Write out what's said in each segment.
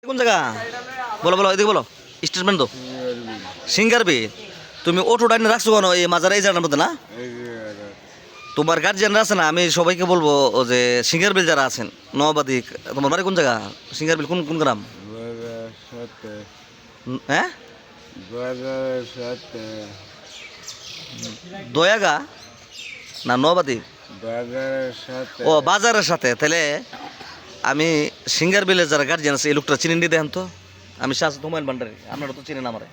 কোন জায়গা বলো বলো এদিকে বলো স্টেটমেন্ট তো সিঙ্গার বি তুমি অটো ডাইনে রাখছো কেন এই মাজার এই জায়গার মধ্যে না তোমার গার্জিয়ানরা আছে না আমি সবাইকে বলবো ও যে সিঙ্গার বিল যারা আছেন নবাদি তোমার বাড়ি কোন জায়গা সিঙ্গার বিল কোন কোন গ্রাম হ্যাঁ দয়াগা না নবাদি ও বাজারের সাথে তাহলে আমি সিঙ্গার বিলের যারা গার্জিয়ান আছে এই লোকটা চিনি নিয়ে দেখেন তো আমি শাহ হুমায়ুন ভান্ডারি আপনারা তো চিনেন আমারে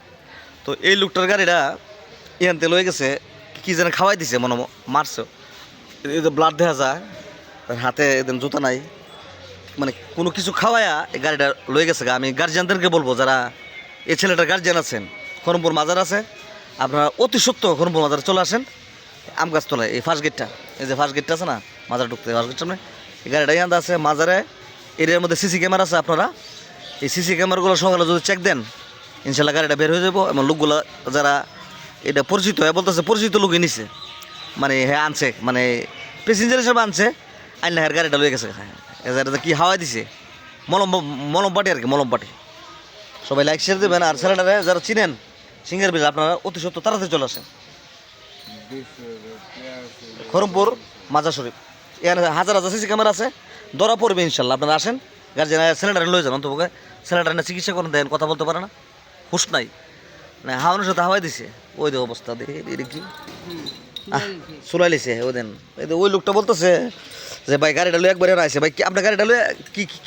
তো এই লোকটার গাড়িটা এখান থেকে লয়ে গেছে কি যেন খাওয়াই দিছে মনে মারছে এই যে ব্লাড দেখা যায় তার হাতে একদম জুতা নাই মানে কোনো কিছু খাওয়ায়া এই গাড়িটা লয়ে গেছে আমি গার্জিয়ানদেরকে বলবো যারা এই ছেলেটার গার্জিয়ান আছেন খরমপুর মাজার আছে আপনারা অতি সত্য খরমপুর মাজারে চলে আসেন আম গাছ তোলায় এই ফার্স্ট গেটটা এই যে ফার্স্ট গেটটা আছে না মাজার ঢুকতে ফার্স্ট গেট সামনে এই গাড়িটা ইয়ান্দা আছে মাজারে এরিয়ার মধ্যে সিসি ক্যামেরা আছে আপনারা এই সিসি ক্যামেরাগুলো সকালে যদি চেক দেন ইনশাল্লাহ গাড়িটা বের হয়ে যাবো এবং লোকগুলো যারা এটা পরিচিত হ্যাঁ বলতেছে পরিচিত লোকই নিছে মানে হ্যাঁ আনছে মানে প্যাসেঞ্জার হিসেবে আনছে আইন হ্যাঁ গাড়িটা লয়ে গেছে হ্যাঁ এটা কি হাওয়াই দিছে মলম পাটি আর কি মলম পাটি সবাই লাইক শেয়ার দেবেন আর ছেলেটারে যারা চিনেন সিঙ্গার বিল আপনারা অতি সত্য তাড়াতাড়ি চলে আসেন খরমপুর মাজার শরীফ এখানে হাজার হাজার সিসি ক্যামেরা আছে ধরা পড়বে ইনশাল্লাহ আপনারা আসেন গার্জেন ছেলেটারে লয়ে যান অন্তপক্ষে ছেলেটারে না চিকিৎসা করেন দেন কথা বলতে পারে না হুশ নাই না হাওয়ানোর সাথে হাওয়াই দিছে ওই যে অবস্থা দেখি কি চুলাই লিছে ওই দেন ওই লোকটা বলতেছে যে ভাই গাড়িটা লয়ে একবারে আসে ভাই কি আপনার গাড়িটা লয়ে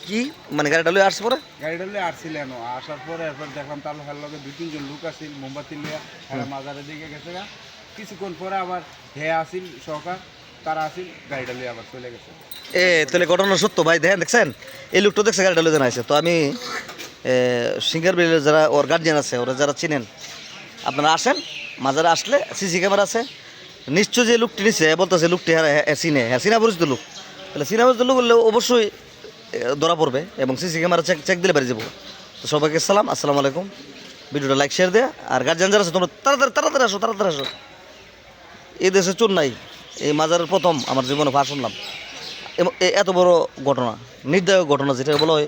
কি মানে গাড়িটা লয়ে আসছে পরে গাড়িটা লয়ে আসছিলেন আসার পরে এরপর দেখলাম তার লগে দুই তিনজন লোক আসছিল মোমবাতি লিয়া মাজারের দিকে গেছে কিছুক্ষণ পরে আবার হে আসিল সরকার তারা আসিল গাড়িটা লিয়ে আবার চলে গেছে তাহলে ঘটনা সত্য ভাই দেখছেন এই লোকটা দেখছে গাড়িটা লয়ে আসছে তো আমি সিঙ্গার বিলের যারা ওর গার্জিয়ান আছে ওরা যারা চিনেন আপনারা আসেন মাজারে আসলে সিসি ক্যামেরা আছে নিশ্চয় যে লোকটি নিচ্ছে বলতেছে লোকটি চিনে চিনা পরিচিত লোক তাহলে চিনা পরিচিত লোক বললে অবশ্যই ধরা পড়বে এবং সিসি ক্যামেরা চেক দিলে বেরিয়ে যাবো তো সবাইকে আসসালামু আলাইকুম ভিডিওটা লাইক শেয়ার দেয়া আর গার্জিয়ান যারা আছে তোমরা তাড়াতাড়ি আসো এই দেশে চোর নাই এই মাজারের প্রথম আমার জীবনে ভাষণ শুনলাম এত বড় ঘটনা নির্দায়ক ঘটনা যেটা বলা হয়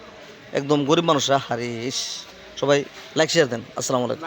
একদম গরিব মানুষরা হারিস সবাই লাইক শেয়ার দেন আসসালামু আলাইকুম।